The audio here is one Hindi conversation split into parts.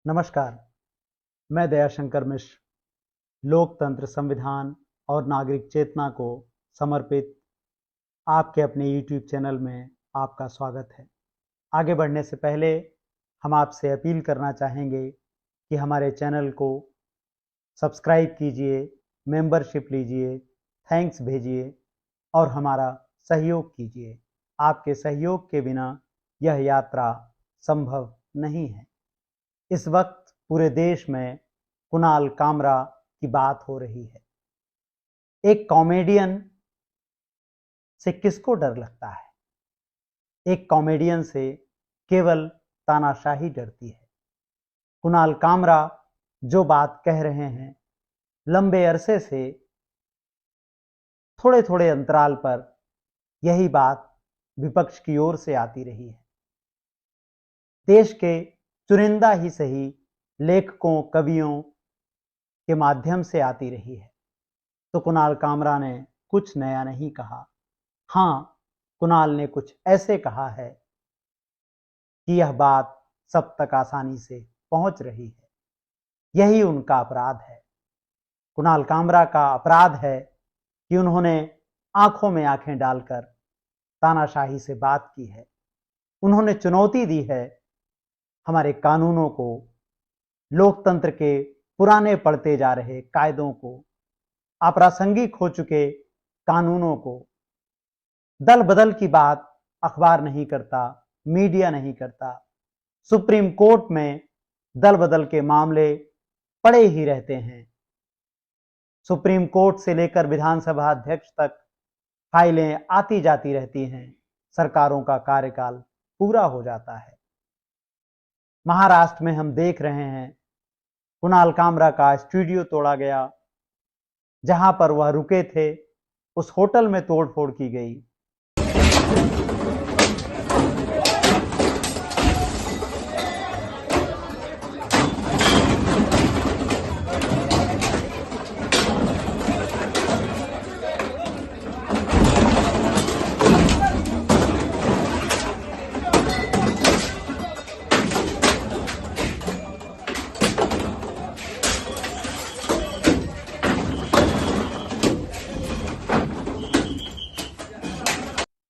नमस्कार, मैं दयाशंकर मिश्र लोकतंत्र, संविधान और नागरिक चेतना को समर्पित आपके अपने YouTube चैनल में आपका स्वागत है। आगे बढ़ने से पहले हम आपसे अपील करना चाहेंगे कि हमारे चैनल को सब्सक्राइब कीजिए, मेंबरशिप लीजिए, थैंक्स भेजिए और हमारा सहयोग कीजिए। आपके सहयोग के बिना यह यात्रा संभव नहीं है। इस वक्त पूरे देश में कुणाल कामरा की बात हो रही है। एक कॉमेडियन से किसको डर लगता है? एक कॉमेडियन से केवल तानाशाही डरती है। कुणाल कामरा जो बात कह रहे हैं, लंबे अरसे से थोड़े थोड़े अंतराल पर यही बात विपक्ष की ओर से आती रही है। देश के चुनिंदा ही सही लेखकों, कवियों के माध्यम से आती रही है। तो कुणाल कामरा ने कुछ नया नहीं कहा। हाँ, कुणाल ने कुछ ऐसे कहा है कि यह बात सब तक आसानी से पहुंच रही है। यही उनका अपराध है। कुणाल कामरा का अपराध है कि उन्होंने आंखों में आंखें डालकर तानाशाही से बात की है। उन्होंने चुनौती दी है हमारे कानूनों को, लोकतंत्र के पुराने पड़ते जा रहे कायदों को, अप्रासंगिक हो चुके कानूनों को। दल बदल की बात अखबार नहीं करता, मीडिया नहीं करता। सुप्रीम कोर्ट में दल बदल के मामले पड़े ही रहते हैं। सुप्रीम कोर्ट से लेकर विधानसभा अध्यक्ष तक फाइलें आती जाती रहती हैं। सरकारों का कार्यकाल पूरा हो जाता है। महाराष्ट्र में हम देख रहे हैं, कुणाल कामरा का स्टूडियो तोड़ा गया। जहां पर वह रुके थे, उस होटल में तोड़फोड़ की गई।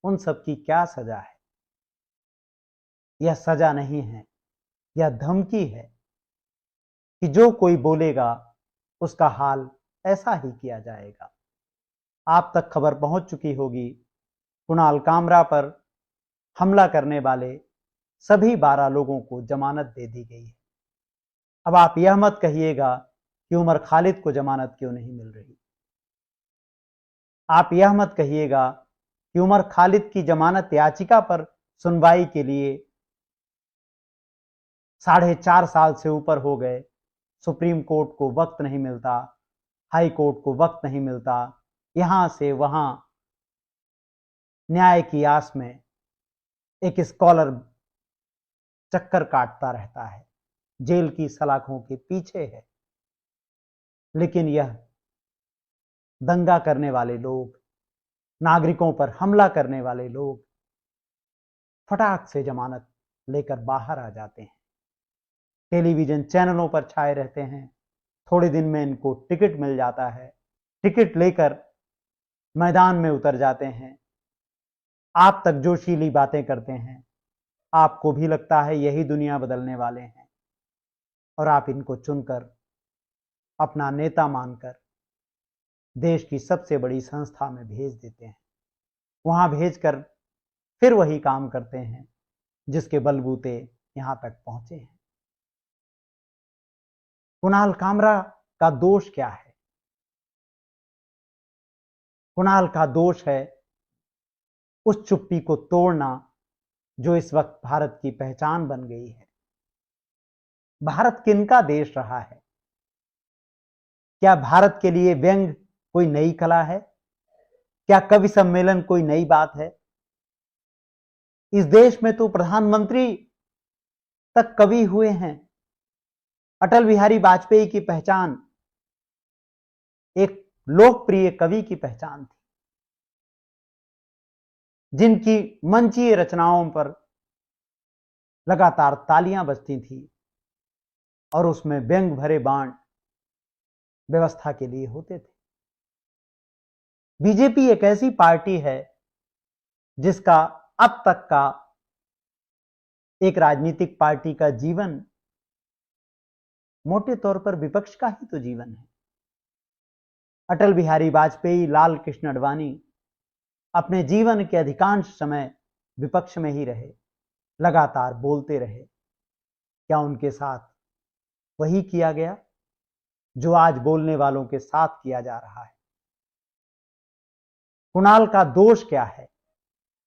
उन सब की क्या सजा है? यह सजा नहीं है, यह धमकी है कि जो कोई बोलेगा उसका हाल ऐसा ही किया जाएगा। आप तक खबर पहुंच चुकी होगी, कुणाल कामरा पर हमला करने वाले सभी 12 लोगों को जमानत दे दी गई है। अब आप यह मत कहिएगा कि उमर खालिद को जमानत क्यों नहीं मिल रही। आप यह मत कहिएगा कि उमर खालिद की जमानत याचिका पर सुनवाई के लिए 4.5 साल से ऊपर हो गए। सुप्रीम कोर्ट को वक्त नहीं मिलता, हाई कोर्ट को वक्त नहीं मिलता। यहां से वहां न्याय की आस में एक स्कॉलर चक्कर काटता रहता है, जेल की सलाखों के पीछे है। लेकिन यह दंगा करने वाले लोग, नागरिकों पर हमला करने वाले लोग फटाक से जमानत लेकर बाहर आ जाते हैं, टेलीविजन चैनलों पर छाए रहते हैं। थोड़े दिन में इनको टिकट मिल जाता है, टिकट लेकर मैदान में उतर जाते हैं। आप तक जोशीली बातें करते हैं। आपको भी लगता है यही दुनिया बदलने वाले हैं, और आप इनको चुनकर अपना नेता मानकर देश की सबसे बड़ी संस्था में भेज देते हैं। वहां भेजकर फिर वही काम करते हैं जिसके बलबूते यहां तक पहुंचे हैं। कुणाल कामरा का दोष क्या है? कुणाल का दोष है उस चुप्पी को तोड़ना जो इस वक्त भारत की पहचान बन गई है। भारत किनका देश रहा है? क्या भारत के लिए व्यंग कोई नई कला है? क्या कवि सम्मेलन कोई नई बात है? इस देश में तो प्रधानमंत्री तक कवि हुए हैं। अटल बिहारी वाजपेयी की पहचान एक लोकप्रिय कवि की पहचान थी, जिनकी मंचीय रचनाओं पर लगातार तालियां बजती थी। और उसमें व्यंग भरे बाण व्यवस्था के लिए होते थे। बीजेपी एक ऐसी पार्टी है जिसका अब तक का एक राजनीतिक पार्टी का जीवन मोटे तौर पर विपक्ष का ही तो जीवन है। अटल बिहारी वाजपेयी, लाल कृष्ण आडवाणी अपने जीवन के अधिकांश समय विपक्ष में ही रहे, लगातार बोलते रहे। क्या उनके साथ वही किया गया जो आज बोलने वालों के साथ किया जा रहा है? कुणाल का दोष क्या है?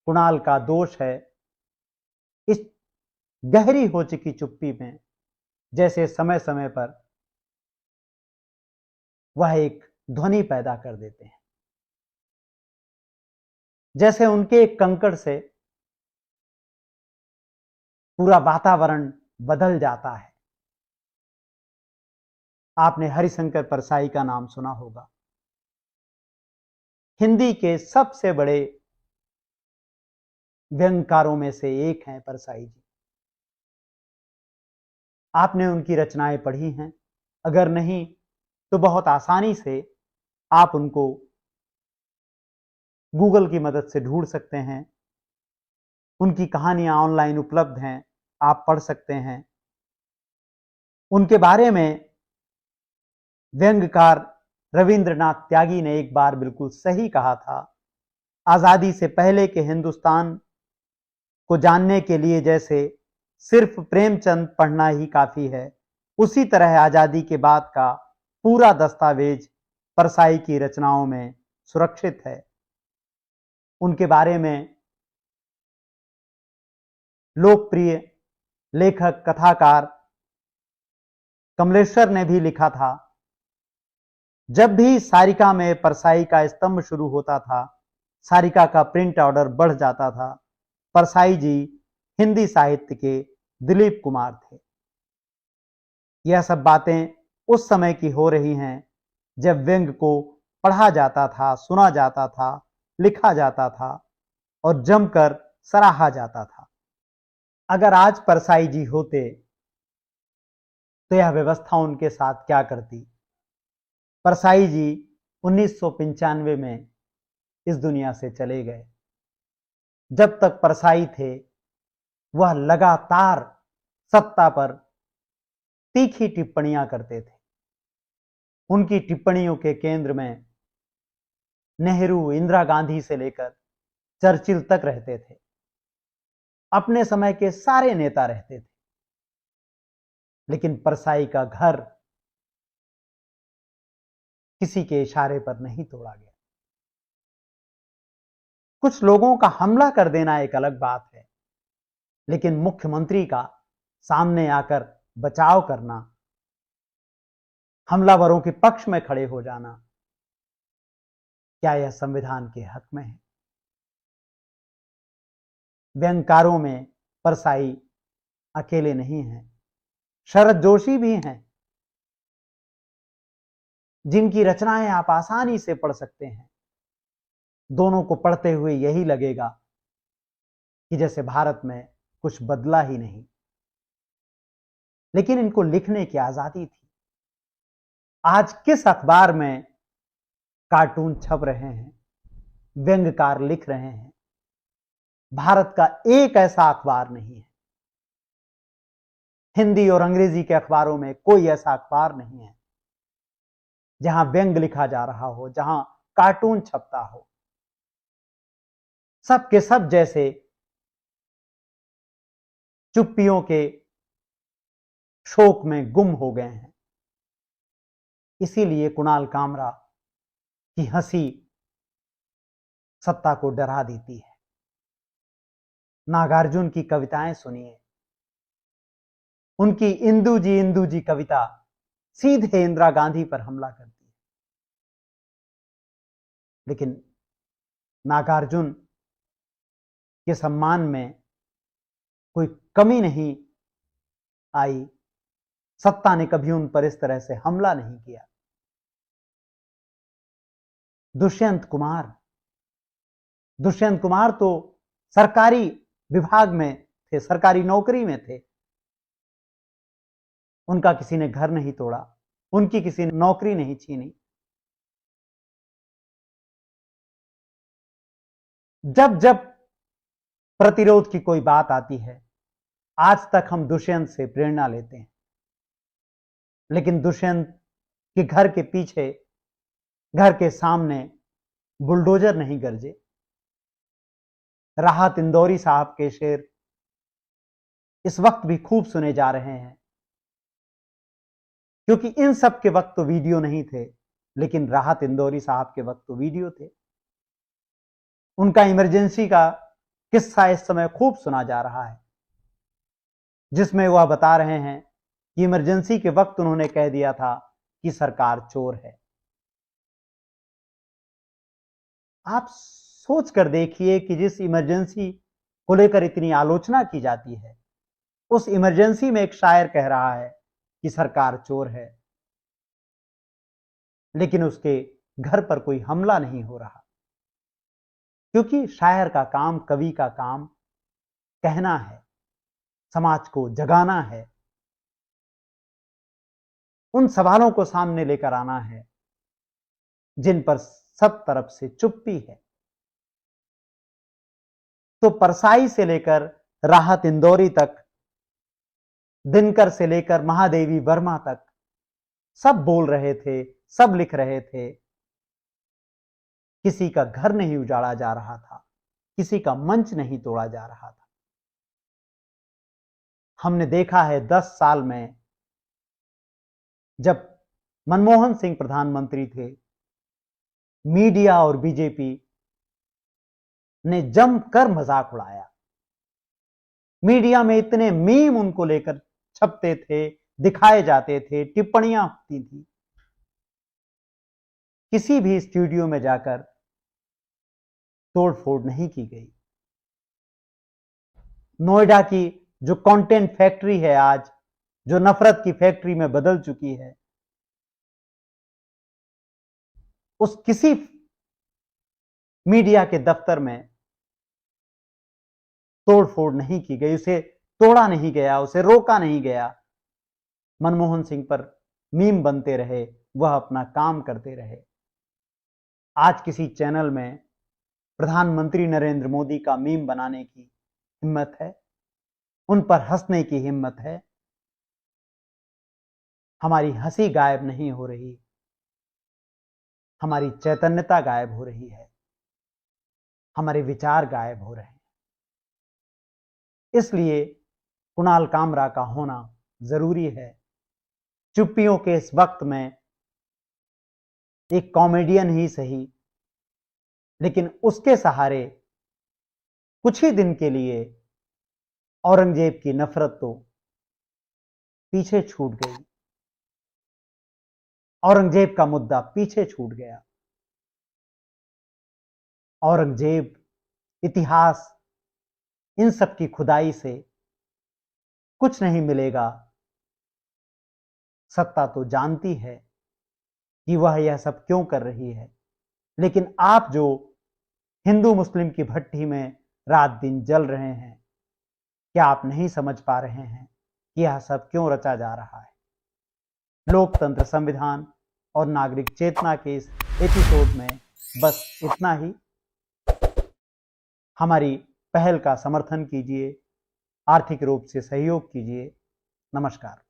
कुणाल का दोष है इस गहरी हो चुकी चुप्पी में जैसे समय समय पर वह एक ध्वनि पैदा कर देते हैं, जैसे उनके एक कंकड़ से पूरा वातावरण बदल जाता है। आपने हरिशंकर परसाई का नाम सुना होगा। हिंदी के सबसे बड़े व्यंग्यकारों में से एक हैं परसाई जी। आपने उनकी रचनाएं पढ़ी हैं, अगर नहीं तो बहुत आसानी से आप उनको गूगल की मदद से ढूंढ सकते हैं। उनकी कहानियां ऑनलाइन उपलब्ध हैं, आप पढ़ सकते हैं। उनके बारे में व्यंग्यकार रविंद्रनाथ त्यागी ने एक बार बिल्कुल सही कहा था, आजादी से पहले के हिंदुस्तान को जानने के लिए जैसे सिर्फ प्रेमचंद पढ़ना ही काफी है, उसी तरह आजादी के बाद का पूरा दस्तावेज परसाई की रचनाओं में सुरक्षित है। उनके बारे में लोकप्रिय लेखक कथाकार कमलेश्वर ने भी लिखा था, जब भी सारिका में परसाई का स्तंभ शुरू होता था, सारिका का प्रिंट ऑर्डर बढ़ जाता था। परसाई जी हिंदी साहित्य के दिलीप कुमार थे। यह सब बातें उस समय की हो रही हैं जब व्यंग्य को पढ़ा जाता था, सुना जाता था, लिखा जाता था और जमकर सराहा जाता था। अगर आज परसाई जी होते तो यह व्यवस्था उनके साथ क्या करती? परसाई जी 1995 में इस दुनिया से चले गए। जब तक परसाई थे वह लगातार सत्ता पर तीखी टिप्पणियां करते थे। उनकी टिप्पणियों के केंद्र में नेहरू, इंदिरा गांधी से लेकर चर्चिल तक रहते थे। अपने समय के सारे नेता रहते थे, लेकिन परसाई का घर किसी के इशारे पर नहीं तोड़ा गया। कुछ लोगों का हमला कर देना एक अलग बात है, लेकिन मुख्यमंत्री का सामने आकर बचाव करना, हमलावरों के पक्ष में खड़े हो जाना, क्या यह संविधान के हक में है? व्यंग्यकारों में परसाई अकेले नहीं हैं, शरद जोशी भी हैं, जिनकी रचनाएं आप आसानी से पढ़ सकते हैं। दोनों को पढ़ते हुए यही लगेगा कि जैसे भारत में कुछ बदला ही नहीं, लेकिन इनको लिखने की आजादी थी। आज किस अखबार में कार्टून छप रहे हैं, व्यंग्यकार लिख रहे हैं? भारत का एक ऐसा अखबार नहीं है, हिंदी और अंग्रेजी के अखबारों में कोई ऐसा अखबार नहीं है जहां व्यंग्य लिखा जा रहा हो, जहां कार्टून छपता हो। सब के सब जैसे चुप्पियों के शोक में गुम हो गए हैं। इसीलिए कुणाल कामरा की हंसी सत्ता को डरा देती है। नागार्जुन की कविताएं सुनिए, उनकी इंदू जी कविता सीधे इंदिरा गांधी पर हमला करती है, लेकिन नागार्जुन के सम्मान में कोई कमी नहीं आई। सत्ता ने कभी उन पर इस तरह से हमला नहीं किया। दुष्यंत कुमार तो सरकारी विभाग में थे, सरकारी नौकरी में थे। उनका किसी ने घर नहीं तोड़ा, उनकी किसी ने नौकरी नहीं छीनी। जब जब प्रतिरोध की कोई बात आती है, आज तक हम दुष्यंत से प्रेरणा लेते हैं, लेकिन दुष्यंत के घर के पीछे, घर के सामने बुलडोजर नहीं गरजे। राहत इंदौरी साहब के शेर इस वक्त भी खूब सुने जा रहे हैं, क्योंकि इन सब के वक्त तो वीडियो नहीं थे, लेकिन राहत इंदौरी साहब के वक्त तो वीडियो थे। उनका इमरजेंसी का किस्सा इस समय खूब सुना जा रहा है, जिसमें वह बता रहे हैं कि इमरजेंसी के वक्त उन्होंने कह दिया था कि सरकार चोर है। आप सोच कर देखिए कि जिस इमरजेंसी को लेकर इतनी आलोचना की जाती है, उस इमरजेंसी में एक शायर कह रहा है कि सरकार चोर है, लेकिन उसके घर पर कोई हमला नहीं हो रहा, क्योंकि शायर का काम, कवि का काम कहना है, समाज को जगाना है, उन सवालों को सामने लेकर आना है जिन पर सब तरफ से चुप्पी है। तो परसाई से लेकर राहत इंदौरी तक, दिनकर से लेकर महादेवी वर्मा तक सब बोल रहे थे, सब लिख रहे थे। किसी का घर नहीं उजाड़ा जा रहा था, किसी का मंच नहीं तोड़ा जा रहा था। हमने देखा है 10 साल में, जब मनमोहन सिंह प्रधानमंत्री थे, मीडिया और बीजेपी ने जमकर मजाक उड़ाया। मीडिया में इतने मीम उनको लेकर छपते थे, दिखाए जाते थे, टिप्पणियां होती थी। किसी भी स्टूडियो में जाकर तोड़फोड़ नहीं की गई। नोएडा की जो कंटेंट फैक्ट्री है आज, जो नफरत की फैक्ट्री में बदल चुकी है, उस किसी मीडिया के दफ्तर में तोड़फोड़ नहीं की गई, उसे तोड़ा नहीं गया, उसे रोका नहीं गया। मनमोहन सिंह पर मीम बनते रहे, वह अपना काम करते रहे। आज किसी चैनल में प्रधानमंत्री नरेंद्र मोदी का मीम बनाने की हिम्मत है, उन पर हंसने की हिम्मत है। हमारी हंसी गायब नहीं हो रही, हमारी चैतन्यता गायब हो रही है, हमारे विचार गायब हो रहे हैं। इसलिए कुणाल कामरा का होना जरूरी है। चुप्पियों के इस वक्त में एक कॉमेडियन ही सही, लेकिन उसके सहारे कुछ ही दिन के लिए औरंगजेब की नफरत तो पीछे छूट गई, औरंगजेब का मुद्दा पीछे छूट गया। औरंगजेब, इतिहास, इन सब की खुदाई से कुछ नहीं मिलेगा। सत्ता तो जानती है कि वह यह सब क्यों कर रही है, लेकिन आप जो हिंदू मुस्लिम की भट्टी में रात दिन जल रहे हैं, क्या आप नहीं समझ पा रहे हैं कि यह सब क्यों रचा जा रहा है? लोकतंत्र, संविधान और नागरिक चेतना के इस एपिसोड में बस इतना ही। हमारी पहल का समर्थन कीजिए, आर्थिक रूप से सहयोग कीजिए। नमस्कार।